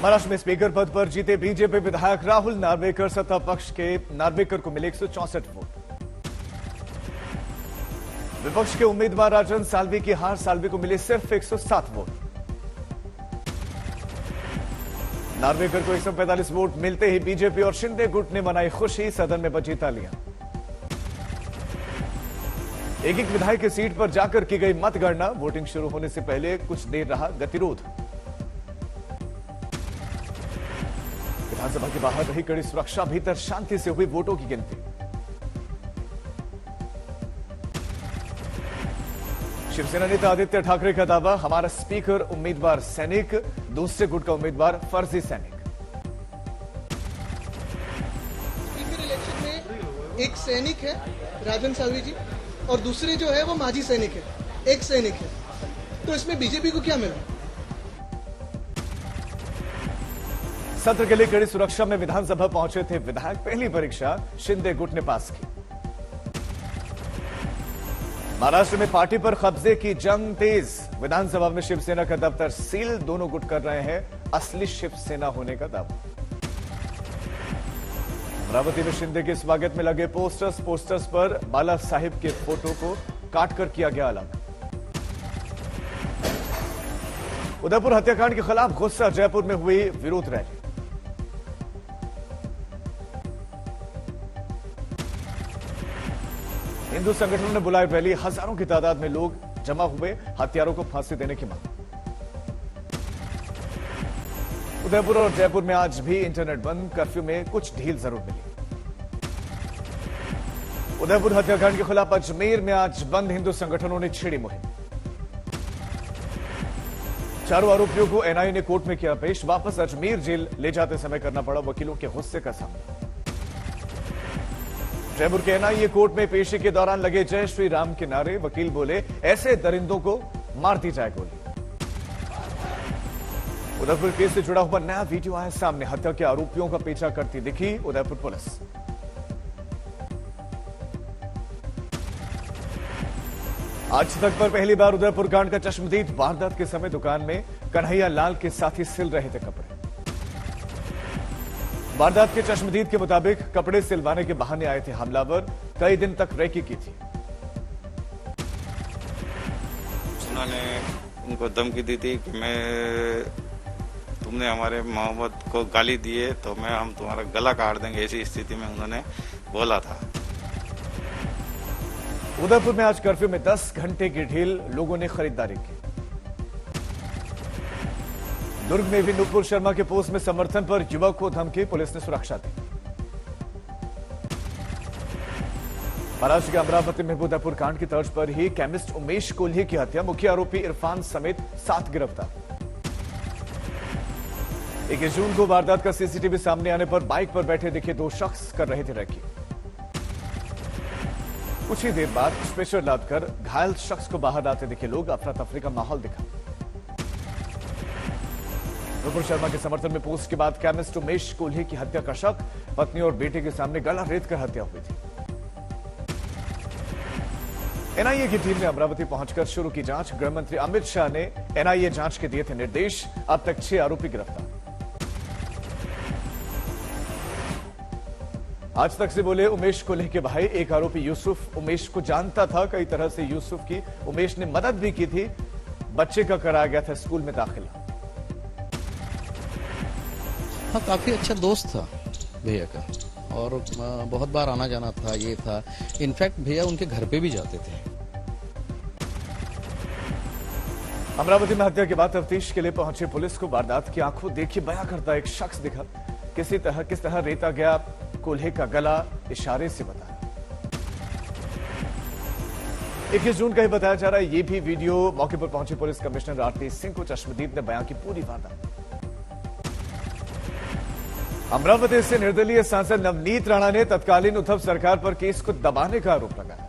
महाराष्ट्र में स्पीकर पद पर जीते बीजेपी विधायक राहुल नार्वेकर सत्ता पक्ष के नार्वेकर को मिले 164 वोट। विपक्ष के उम्मीदवार राजन साल्वी की हार, साल्वी को मिले सिर्फ 107 वोट। नार्वेकर को 145 वोट मिलते ही बीजेपी और शिंदे गुट ने मनाई खुशी, सदन में बजी तालियां। एक एक विधायक की सीट पर जाकर की गई मतगणना, वोटिंग शुरू होने से पहले कुछ देर रहा गतिरोध। विधानसभा के बाहर रही कड़ी सुरक्षा, भीतर शांति से हुई वोटों की गिनती। शिवसेना नेता आदित्य ठाकरे का दावा, हमारा स्पीकर उम्मीदवार सैनिक, दूसरे गुट का उम्मीदवार फर्जी सैनिक। स्पीकर इलेक्शन में एक सैनिक है राजन साल्वी जी और दूसरे जो है वो माजी सैनिक है, एक सैनिक है, तो इसमें बीजेपी को क्या मिला? सत्र के लिए कड़ी सुरक्षा में विधानसभा पहुंचे थे विधायक, पहली परीक्षा शिंदे गुट ने पास की। महाराष्ट्र में पार्टी पर कब्जे की जंग तेज, विधानसभा में शिवसेना का दफ्तर सील, दोनों गुट कर रहे हैं असली शिवसेना होने का दावा। अमरावती में शिंदे के स्वागत में लगे पोस्टर्स पर बाला साहिब के फोटो को काटकर किया गया अलग। उदयपुर हत्याकांड के खिलाफ गुस्सा, जयपुर में हुई विरोध रैली। हिंदू संगठनों ने बुलाई रैली, हजारों की तादाद में लोग जमा हुए, हत्यारों को फांसी देने की मांग। उदयपुर और जयपुर में आज भी इंटरनेट बंद, कर्फ्यू में कुछ ढील जरूर मिली। उदयपुर हत्याकांड के खिलाफ अजमेर में आज बंद, हिंदू संगठनों ने छेड़ी मुहिम। चारों आरोपियों को एनआईए ने कोर्ट में किया पेश, वापस अजमेर जेल ले जाते समय करना पड़ा वकीलों के गुस्से का सामना। जयपुर के एनआईए कोर्ट में पेशी के दौरान लगे जय श्री राम के नारे, वकील बोले ऐसे दरिंदों को मार दी जाए गोली। उदयपुर केस से जुड़ा हुआ नया वीडियो आया सामने, हत्या के आरोपियों का पीछा करती दिखी उदयपुर पुलिस। आज तक पर पहली बार उदयपुर कांड का चश्मदीद, वारदात के समय दुकान में कन्हैया लाल के साथी सिल रहे थे कपड़े। वारदात के चश्मदीद के मुताबिक कपड़े सिलवाने के बहाने आए थे हमलावर, कई दिन तक रेकी की थी। उन्होंने उनको धमकी दी थी कि तुमने हमारे मोहम्मद को गाली दी है तो हम तुम्हारा गला काट देंगे, ऐसी स्थिति में उन्होंने बोला था। उदयपुर में आज कर्फ्यू में 10 घंटे की ढील, लोगों ने खरीदारी की। दुर्ग में भी नुपुर शर्मा के पोस्ट में समर्थन पर युवक को धमकी, पुलिस ने सुरक्षा दी। महाराष्ट्र के अमरावती में उदयपुर कांड की तर्ज पर ही केमिस्ट उमेश कोल्हे की हत्या, मुख्य आरोपी इरफान समेत 7 गिरफ्तार। 21 जून को वारदात का सीसीटीवी सामने आने पर बाइक पर बैठे दिखे 2 शख्स कर रहे थे रेकी। कुछ ही देर बाद स्ट्रेचर लादकर घायल शख्स को बाहर आते दिखे लोग, अफरा तफरी का माहौल दिखा। नुपुर शर्मा के समर्थन में पोस्ट के बाद केमिस्ट उमेश कोल्हे की हत्या का शक, पत्नी और बेटे के सामने गला रेत कर हत्या हुई थी। एनआईए की टीम ने अमरावती पहुंचकर शुरू की जांच, गृहमंत्री अमित शाह ने एनआईए जांच के दिए थे निर्देश, अब तक 6 आरोपी गिरफ्तार। आज तक से बोले उमेश कोल्हे के भाई, एक आरोपी यूसुफ उमेश को जानता था, कई तरह से यूसुफ की उमेश ने मदद भी की थी, बच्चे का कराया गया था स्कूल में दाखिला। हाँ, काफी अच्छा दोस्त था भैया का और बहुत बार आना जाना था, ये था। इनफैक्ट भैया उनके घर पे भी जाते थे। अमरावती में हत्या के बाद तफ्तीश के लिए पहुंची पुलिस को वारदात की आंखों देखी बयां करता एक शख्स दिखा, किस तरह रेता गया कोल्हे का गला, इशारे से बताया। 21 जून का ही बताया जा रहा है ये भी वीडियो। मौके पर पहुंचे पुलिस कमिश्नर आरती सिंह को चश्मदीद ने बयां की पूरी वारदात। अमरावती से निर्दलीय सांसद नवनीत राणा ने तत्कालीन उद्धव सरकार पर केस को दबाने का आरोप लगाया।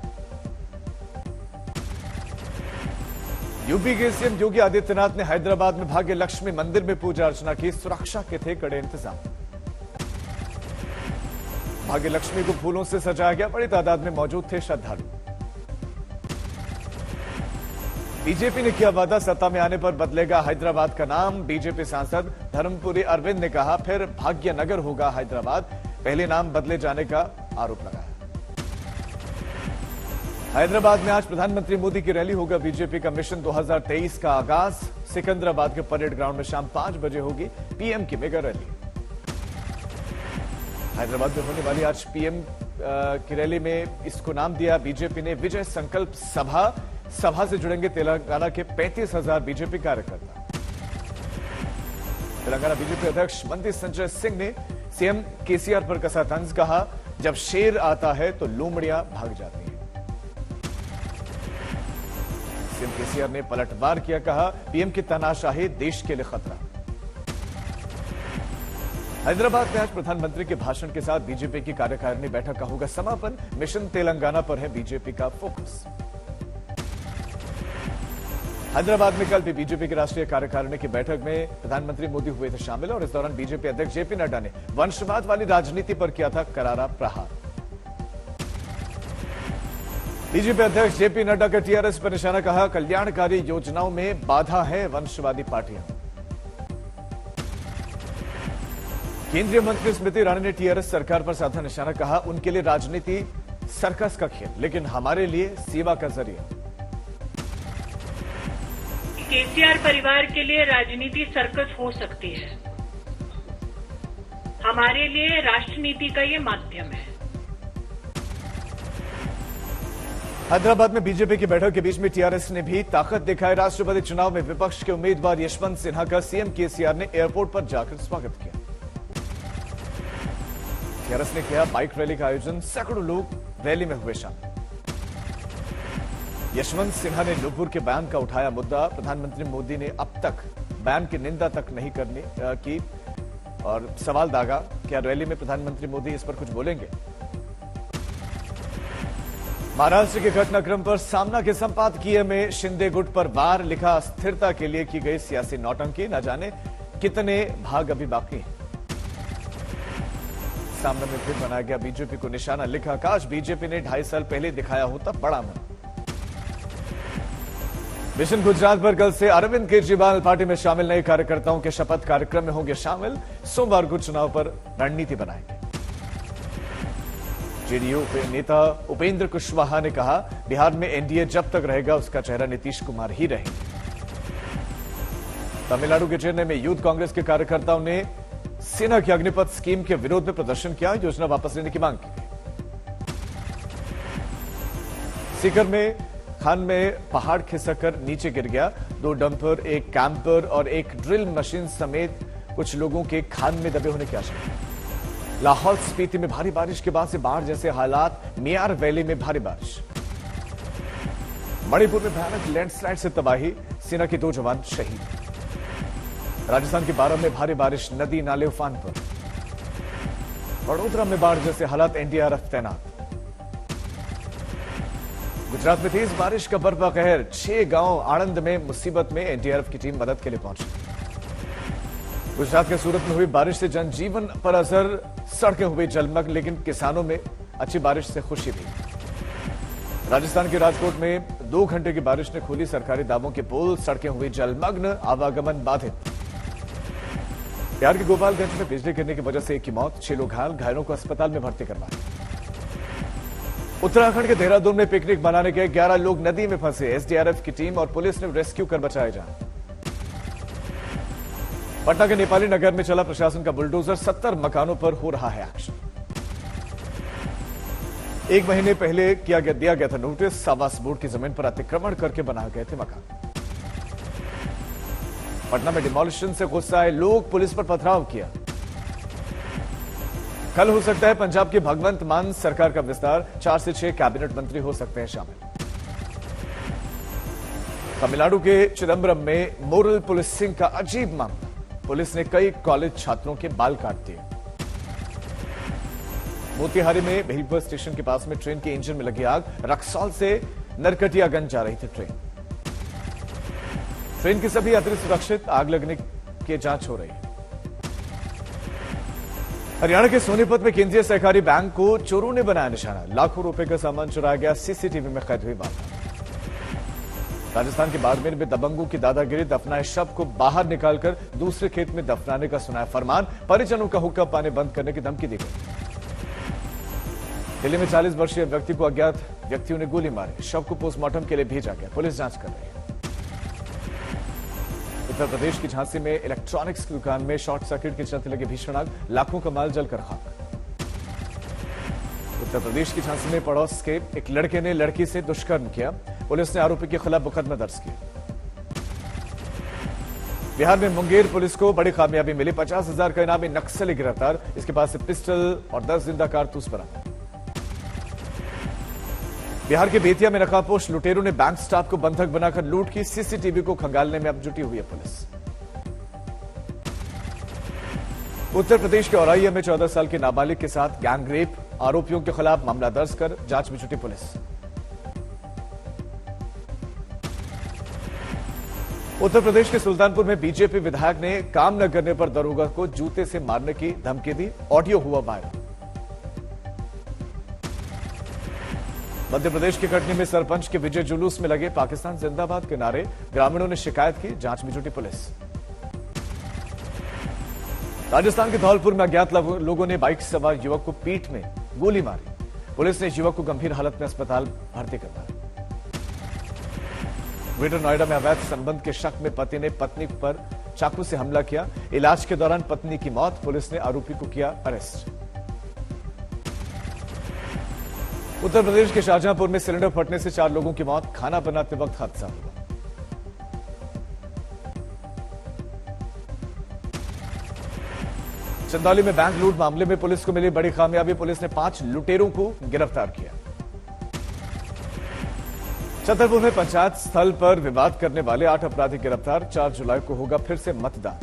यूपी के सीएम योगी आदित्यनाथ ने हैदराबाद में भाग्य लक्ष्मी मंदिर में पूजा अर्चना की, सुरक्षा के थे कड़े इंतजाम। भाग्य लक्ष्मी को फूलों से सजाया गया, बड़ी तादाद में मौजूद थे श्रद्धालु। बीजेपी ने किया वादा, सत्ता में आने पर बदलेगा हैदराबाद का नाम। बीजेपी सांसद धर्मपुरी अरविंद ने कहा फिर भाग्यनगर होगा हैदराबाद, पहले नाम बदले जाने का आरोप लगाया। हैदराबाद में आज प्रधानमंत्री मोदी की रैली होगा। बीजेपी का मिशन 2023 का आगाज सिकंदराबाद के परेड ग्राउंड में शाम 5 बजे होगी पीएम की मेगा रैली। हैदराबाद में होने वाली आज पीएम की रैली में इसको नाम दिया बीजेपी ने विजय संकल्प सभा। सभा से जुड़ेंगे तेलंगाना के 35,000 बीजेपी कार्यकर्ता। तेलंगाना बीजेपी अध्यक्ष मंत्री संजय सिंह ने सीएम केसीआर पर कसा तंज, कहा जब शेर आता है तो लोमड़ियां भाग जाती हैं। सीएम केसीआर ने पलटवार किया, कहा पीएम की तानाशाही देश के लिए खतरा। हैदराबाद में आज प्रधानमंत्री के भाषण के साथ बीजेपी की कार्यकारिणी बैठक का होगा समापन। मिशन तेलंगाना पर है बीजेपी का फोकस। हैदराबाद में कल भी बीजेपी की राष्ट्रीय कार्यकारिणी की बैठक में प्रधानमंत्री मोदी हुए थे शामिल और इस दौरान बीजेपी अध्यक्ष जेपी नड्डा ने वंशवाद वाली राजनीति पर किया था करारा प्रहार। बीजेपी अध्यक्ष जेपी नड्डा का टीआरएस पर निशाना, कहा कल्याणकारी योजनाओं में बाधा है वंशवादी पार्टियां। केंद्रीय मंत्री स्मृति ईरानी ने टीआरएस सरकार पर साधा निशाना, कहा उनके लिए राजनीति सर्कस का खेल, लेकिन हमारे लिए सेवा का जरिया। केसीआर परिवार के लिए राजनीति सर्कस हो सकती है, हमारे लिए राष्ट्रनीति का ये माध्यम है। हैदराबाद में बीजेपी की बैठक के बीच में टीआरएस ने भी ताकत दिखाई। राष्ट्रपति चुनाव में विपक्ष के उम्मीदवार यशवंत सिन्हा का सीएम केसीआर ने एयरपोर्ट पर जाकर स्वागत किया। टीआरएस ने किया बाइक रैली का आयोजन, सैकड़ों लोग रैली में हुए शामिल। यशवंत सिन्हा ने नुपुर के बयान का उठाया मुद्दा, प्रधानमंत्री मोदी ने अब तक बयान की निंदा तक नहीं करने की और सवाल दागा, क्या रैली में प्रधानमंत्री मोदी इस पर कुछ बोलेंगे। महाराष्ट्र के घटनाक्रम पर सामना के संपादकीय में शिंदे गुट पर वार, लिखा स्थिरता के लिए की गई सियासी नौटंकी, न जाने कितने भाग अभी बाकी हैं। सामना में फिर बनाया गया बीजेपी को निशाना, लिखा काश बीजेपी ने 2.5 साल पहले दिखाया होता बड़ा मन। मिशन गुजरात पर कल से अरविंद केजरीवाल पार्टी में शामिल नए कार्यकर्ताओं के शपथ कार्यक्रम में होंगे शामिल। सोमवार को चुनाव पर रणनीति बनाएंगे। जेडीयू के नेता उपेंद्र कुशवाहा ने कहा बिहार में एनडीए जब तक रहेगा उसका चेहरा नीतीश कुमार ही रहेंगे। तमिलनाडु के चेन्नई में यूथ कांग्रेस के कार्यकर्ताओं ने सेना की अग्निपथ स्कीम के विरोध में प्रदर्शन किया, योजना वापस लेने की मांग की। सीकर में खान में पहाड़ खिसककर नीचे गिर गया। 2 डंपर, एक कैंपर और एक ड्रिल मशीन समेत कुछ लोगों के खान में दबे होने की आशंका। लाहौल स्पीति में भारी बारिश के बाद से बाढ़ जैसे हालात, मियार वैली में भारी बारिश। मणिपुर में भयानक लैंडस्लाइड से तबाही, सेना के 2 जवान शहीद। राजस्थान के बारां में भारी बारिश, नदी नाले उफान पर। वडोदरा में बाढ़ जैसे हालात, एनडीआरएफ तैनात। गुजरात में तेज बारिश का बर्फा कहर, 6 गांव आणंद में मुसीबत में, एनडीआरएफ की टीम मदद के लिए पहुंची। गुजरात के सूरत में हुई बारिश से जनजीवन पर असर, सड़कें हुई जलमग्न, लेकिन किसानों में अच्छी बारिश से खुशी थी। राजस्थान के राजकोट में 2 घंटे की बारिश ने खोली सरकारी दावों के पोल, सड़कें हुई जलमग्न, आवागमन बाधित। बिहार के गोपालगंज में बिजली गिरने की वजह से 1 की मौत, 6 लोग घायलों को अस्पताल में भर्ती करवाए। उत्तराखंड के देहरादून में पिकनिक मनाने गए 11 लोग नदी में फंसे, एसडीआरएफ की टीम और पुलिस ने रेस्क्यू कर बचाए जान। पटना के नेपाली नगर में चला प्रशासन का बुलडोजर, 70 मकानों पर हो रहा है एक्शन। 1 महीने पहले दिया गया था नोटिस, आवास बोर्ड की जमीन पर अतिक्रमण करके बनाए गए थे मकान। पटना में डिमोलिशन से गुस्सा आए लोग, पुलिस पर पथराव किया। कल हो सकता है पंजाब के भगवंत मान सरकार का विस्तार, 4 से 6 कैबिनेट मंत्री हो सकते हैं शामिल। तमिलनाडु के चिदम्बरम में मोरल पुलिसिंग का अजीब मामला, पुलिस ने कई कॉलेज छात्रों के बाल काट दिए। मोतिहारी में भेलपुर स्टेशन के पास में ट्रेन के इंजन में लगी आग, रक्सौल से नरकटियागंज जा रही थी ट्रेन की सभी यात्री सुरक्षित, आग लगने की जांच हो रही है। हरियाणा के सोनीपत में केंद्रीय सहकारी बैंक को चोरों ने बनाया निशाना, लाखों रुपए का सामान चुराया गया, सीसीटीवी में कैद हुई वारदात। राजस्थान के बाड़मेर में दबंगों की दादागिरी, दफनाए शव को बाहर निकालकर दूसरे खेत में दफनाने का सुनाया फरमान, परिजनों का हुक्का पाने बंद करने की धमकी दी गई। दिल्ली में 40 वर्षीय व्यक्ति को अज्ञात व्यक्तियों ने गोली मारी, शव को पोस्टमार्टम के लिए भेजा गया, पुलिस जांच कर रही है। उत्तर प्रदेश की झांसी में इलेक्ट्रॉनिक्स की दुकान में शॉर्ट सर्किट के चलते लगी भीषण आग, लाखों का माल जलकर खाक। उत्तर प्रदेश की झांसी में पड़ोस के एक लड़के ने लड़की से दुष्कर्म किया, पुलिस ने आरोपी के खिलाफ मुकदमा दर्ज किया। बिहार में मुंगेर पुलिस को बड़ी कामयाबी मिली, 50,000 का इनामी नक्सली गिरफ्तार, इसके पास से पिस्टल और 10 जिंदा कारतूस बरामद। बिहार के बेतिया में नकाबपोश लुटेरों ने बैंक स्टाफ को बंधक बनाकर लूट की, सीसीटीवी को खंगालने में अब जुटी हुई है पुलिस। उत्तर प्रदेश के औरैया में 14 साल के नाबालिग के साथ गैंगरेप, आरोपियों के खिलाफ मामला दर्ज कर जांच में जुटी पुलिस। उत्तर प्रदेश के सुल्तानपुर में बीजेपी विधायक ने काम न करने पर दरोगा को जूते से मारने की धमकी दी, ऑडियो हुआ वायरल। मध्य प्रदेश के कटनी में सरपंच के विजय जुलूस में लगे पाकिस्तान जिंदाबाद के नारे, ग्रामीणों ने शिकायत की, जांच में जुटी पुलिस। राजस्थान के धौलपुर में अज्ञात लोगों ने बाइक सवार युवक को पीठ में गोली मारी, पुलिस ने युवक को गंभीर हालत में अस्पताल भर्ती करवाया। ग्रेटर नोएडा में अवैध संबंध के शक में पति ने पत्नी पर चाकू से हमला किया, इलाज के दौरान पत्नी की मौत, पुलिस ने आरोपी को किया अरेस्ट। उत्तर प्रदेश के शाहजहांपुर में सिलेंडर फटने से 4 लोगों की मौत, खाना बनाते वक्त हादसा हुआ। चंदौली में बैंक लूट मामले में पुलिस को मिली बड़ी कामयाबी, पुलिस ने 5 लुटेरों को गिरफ्तार किया। छतरपुर में पंचायत स्थल पर विवाद करने वाले 8 अपराधी गिरफ्तार, 4 जुलाई को होगा फिर से मतदान।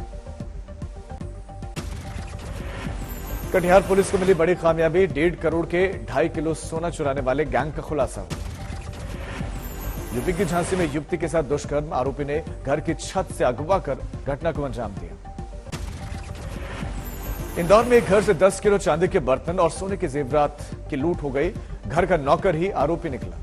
कटिहार पुलिस को मिली बड़ी कामयाबी, 1.5 करोड़ के 2.5 किलो सोना चुराने वाले गैंग का खुलासा हुआ। यूपी की झांसी में युवती के साथ दुष्कर्म, आरोपी ने घर की छत से अगवा कर घटना को अंजाम दिया। इंदौर में एक घर से 10 किलो चांदी के बर्तन और सोने के जेवरात की लूट हो गई, घर का नौकर ही आरोपी निकला।